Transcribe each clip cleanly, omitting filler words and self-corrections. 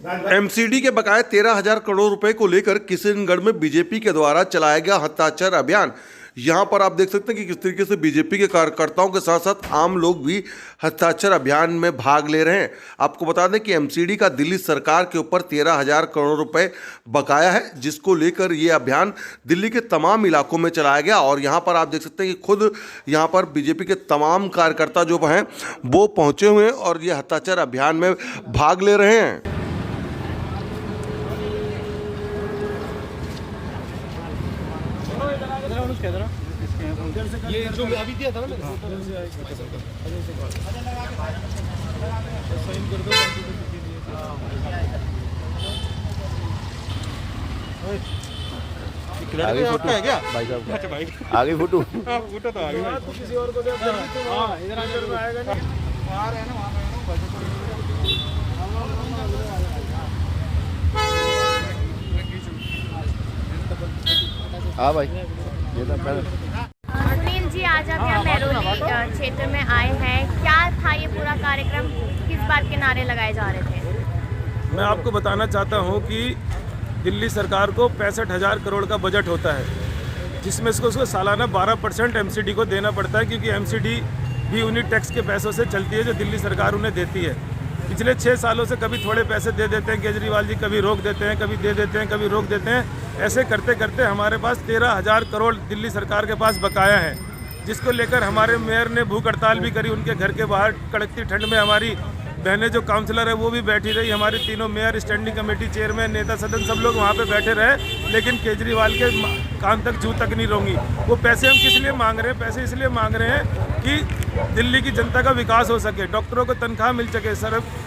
MCD के बकाये 13,000 करोड़ रुपए को लेकर किशनगढ़ में बीजेपी के द्वारा चलाया गया हस्ताक्षर अभियान। यहां पर आप देख सकते हैं कि किस तरीके से बीजेपी के कार्यकर्ताओं के साथ साथ आम लोग भी हस्ताक्षर अभियान में भाग ले रहे हैं। आपको बता दें कि एमसीडी का दिल्ली सरकार के ऊपर 13,000 करोड़ रुपए बकाया है, जिसको लेकर ये अभियान दिल्ली के तमाम इलाकों में चलाया गया। और यहाँ पर आप देख सकते हैं कि खुद यहाँ पर बीजेपी के तमाम कार्यकर्ता जो हैं वो पहुँचे हुए हैं और ये हस्ताक्षर अभियान में भाग ले रहे हैं। ये जो अभी दिया था ना साइन कर दो। आगे फोटो है क्या भाई साहब? अच्छा भाई आगे फोटो फोटो तो आगे तो किसी और को दे। हां इधर अंदर में आएगा नहीं, बाहर है ना, वहां हाँ भाई ये तो सुनील जी, आज आप यहाँ मेहरौली क्षेत्र में आए हैं, क्या था ये पूरा कार्यक्रम, किस बात के नारे लगाए जा रहे थे? मैं आपको बताना चाहता हूँ कि दिल्ली सरकार को 65,000 करोड़ का बजट होता है, जिसमें उसको सालाना 12% एमसीडी को देना पड़ता है, क्योंकि एमसीडी भी उन्हीं टैक्स के पैसों से चलती है जो दिल्ली सरकार उन्हें देती है। पिछले 6 सालों से कभी थोड़े पैसे दे देते हैं केजरीवाल जी, कभी रोक देते हैं, कभी दे देते हैं, कभी रोक देते हैं। ऐसे करते करते हमारे पास 13,000 करोड़ दिल्ली सरकार के पास बकाया है, जिसको लेकर हमारे मेयर ने भूख हड़ताल भी करी। उनके घर के बाहर कड़कती ठंड में हमारी बहनें जो काउंसलर है वो भी बैठी रही, हमारे तीनों मेयर, स्टैंडिंग कमेटी चेयरमैन, नेता सदन, सब लोग वहाँ पे बैठे रहे, लेकिन केजरीवाल के कान तक जू तक नहीं रोंगी। वो पैसे हम किस लिए मांग रहे हैं? पैसे इसलिए मांग रहे हैं कि दिल्ली की जनता का विकास हो सके, डॉक्टरों को तनख्वाह मिल सके,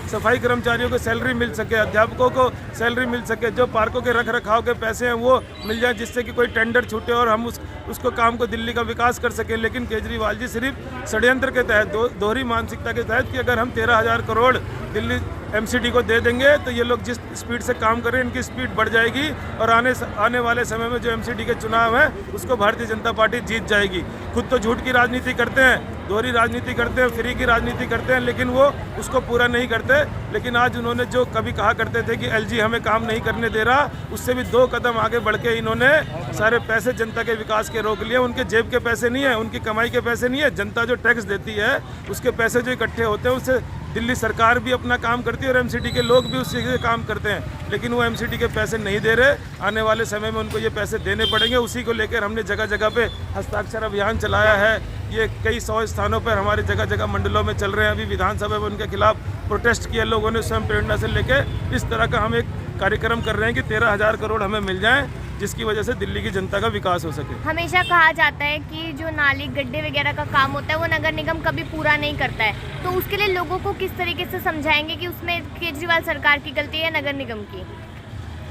सफाई कर्मचारियों को सैलरी मिल सके, अध्यापकों को सैलरी मिल सके, जो पार्कों के रख रखाव के पैसे हैं वो मिल जाए, जिससे कि कोई टेंडर छूटे और हम उसको काम को दिल्ली का विकास कर सकें। लेकिन केजरीवाल जी सिर्फ षड्यंत्र के तहत, दोहरी मानसिकता के तहत कि अगर हम 13,000 करोड़ दिल्ली एमसीडी को दे देंगे तो ये लोग जिस स्पीड से काम कर रहे हैं इनकी स्पीड बढ़ जाएगी और आने वाले समय में जो एमसीडी के चुनाव है उसको भारतीय जनता पार्टी जीत जाएगी। खुद तो झूठ की राजनीति करते हैं, दोहरी राजनीति करते हैं, फ्री की राजनीति करते हैं, लेकिन वो उसको पूरा नहीं करते। लेकिन आज उन्होंने जो कभी कहा करते थे कि एलजी हमें काम नहीं करने दे रहा, उससे भी 2 कदम आगे बढ़ के इन्होंने सारे पैसे जनता के विकास के रोक लिए। उनके जेब के पैसे नहीं है, उनकी कमाई के पैसे नहीं है, जनता जो टैक्स देती है उसके पैसे जो इकट्ठे होते हैं उससे दिल्ली सरकार भी अपना काम करती है और एमसीडी के लोग भी उसी से काम करते हैं, लेकिन वो एमसीडी के पैसे नहीं दे रहे। आने वाले समय में उनको ये पैसे देने पड़ेंगे। उसी को लेकर हमने जगह जगह पे हस्ताक्षर अभियान चलाया है। ये कई 100 स्थानों पर हमारे जगह जगह मंडलों में चल रहे हैं। अभी विधानसभा में उनके खिलाफ प्रोटेस्ट किया लोगों ने, स्वयं प्रेरणा से लेकर इस तरह का हम एक कार्यक्रम कर रहे हैं कि 13,000 करोड़ हमें मिल जाएं, जिसकी वजह से दिल्ली की जनता का विकास हो सके। हमेशा कहा जाता है कि जो नाली गड्ढे वगैरह का काम होता है वो नगर निगम कभी पूरा नहीं करता है, तो उसके लिए लोगों को किस तरीके से समझाएंगे कि उसमें केजरीवाल सरकार की गलती है नगर निगम की?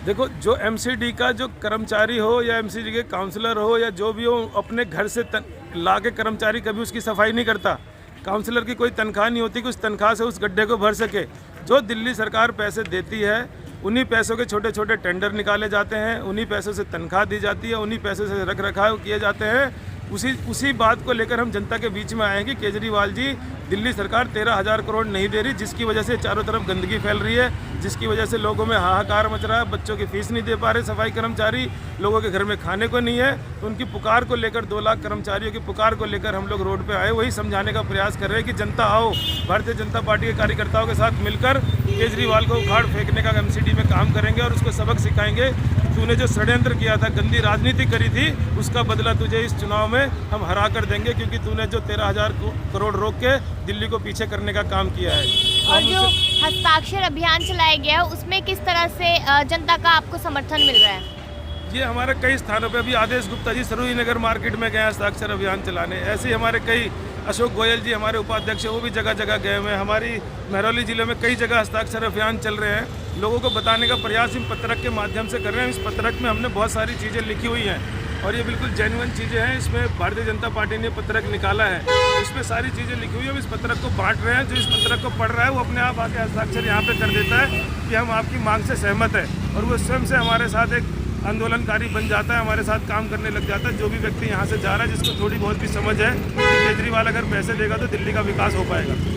देखो, जो एमसीडी का जो कर्मचारी हो या एमसीडी के काउंसलर हो या जो भी हो, अपने घर से ला के कर्मचारी कभी उसकी सफाई नहीं करता। काउंसलर की कोई तनख्वाह नहीं होती कि उस तनख्वाह से उस गड्ढे को भर सके। जो दिल्ली सरकार पैसे देती है उन्हीं पैसों के छोटे छोटे टेंडर निकाले जाते हैं, उन्हीं पैसों से तनख्वाह दी जाती है, उन्हीं पैसों से रख रखाव किए जाते हैं। उसी बात को लेकर हम जनता के बीच में आए हैं कि केजरीवाल जी, दिल्ली सरकार 13,000 करोड़ नहीं दे रही, जिसकी वजह से चारों तरफ गंदगी फैल रही है, जिसकी वजह से लोगों में हाहाकार मच रहा है। बच्चों की फीस नहीं दे पा रहे सफाई कर्मचारी, लोगों के घर में खाने को नहीं है। तो उनकी पुकार को लेकर, 2 लाख कर्मचारियों की पुकार को लेकर हम लोग रोड पे आए, वही समझाने का प्रयास कर रहे हैं कि जनता आओ, भारतीय जनता पार्टी के कार्यकर्ताओं के साथ मिलकर केजरीवाल को उखाड़ फेंकने का एमसीडी में काम करेंगे और उसको सबक सिखाएंगे। तूने जो षड्यंत्र किया था, गंदी राजनीति करी थी, उसका बदला तुझे इस चुनाव में हम हरा कर देंगे, क्योंकि तूने जो 13,000 करोड़ रोक के दिल्ली को पीछे करने का काम किया है। और जो हस्ताक्षर अभियान चलाया गया है उसमें किस तरह से जनता का आपको समर्थन मिल रहा है? ये हमारे कई स्थानों पे, अभी आदेश गुप्ता जी सरोजी नगर मार्केट में गए हस्ताक्षर अभियान चलाने। ऐसे ही हमारे कई, अशोक गोयल जी हमारे उपाध्यक्ष, वो भी जगह जगह गए हुए हैं। हमारी मेहरौली जिले में कई जगह हस्ताक्षर अभियान चल रहे हैं। लोगों को बताने का प्रयास इन पत्रक के माध्यम से कर रहे हैं। इस पत्रक में हमने बहुत सारी चीज़ें लिखी हुई हैं और ये बिल्कुल जेन्युइन चीज़ें हैं। इसमें भारतीय जनता पार्टी ने पत्रक निकाला है, इसमें सारी चीज़ें लिखी हुई है। हम इस पत्रक को बांट रहे हैं। जो इस पत्रक को पढ़ रहा है वो अपने आप आके हस्ताक्षर यहाँ पे कर देता है कि हम आपकी मांग से सहमत है, और वो स्वयं से हमारे साथ एक आंदोलनकारी बन जाता है, हमारे साथ काम करने लग जाता है। जो भी व्यक्ति यहाँ से जा रहा है, जिसको थोड़ी बहुत भी समझ है कि केजरीवाल अगर पैसे देगा तो दिल्ली का विकास हो पाएगा।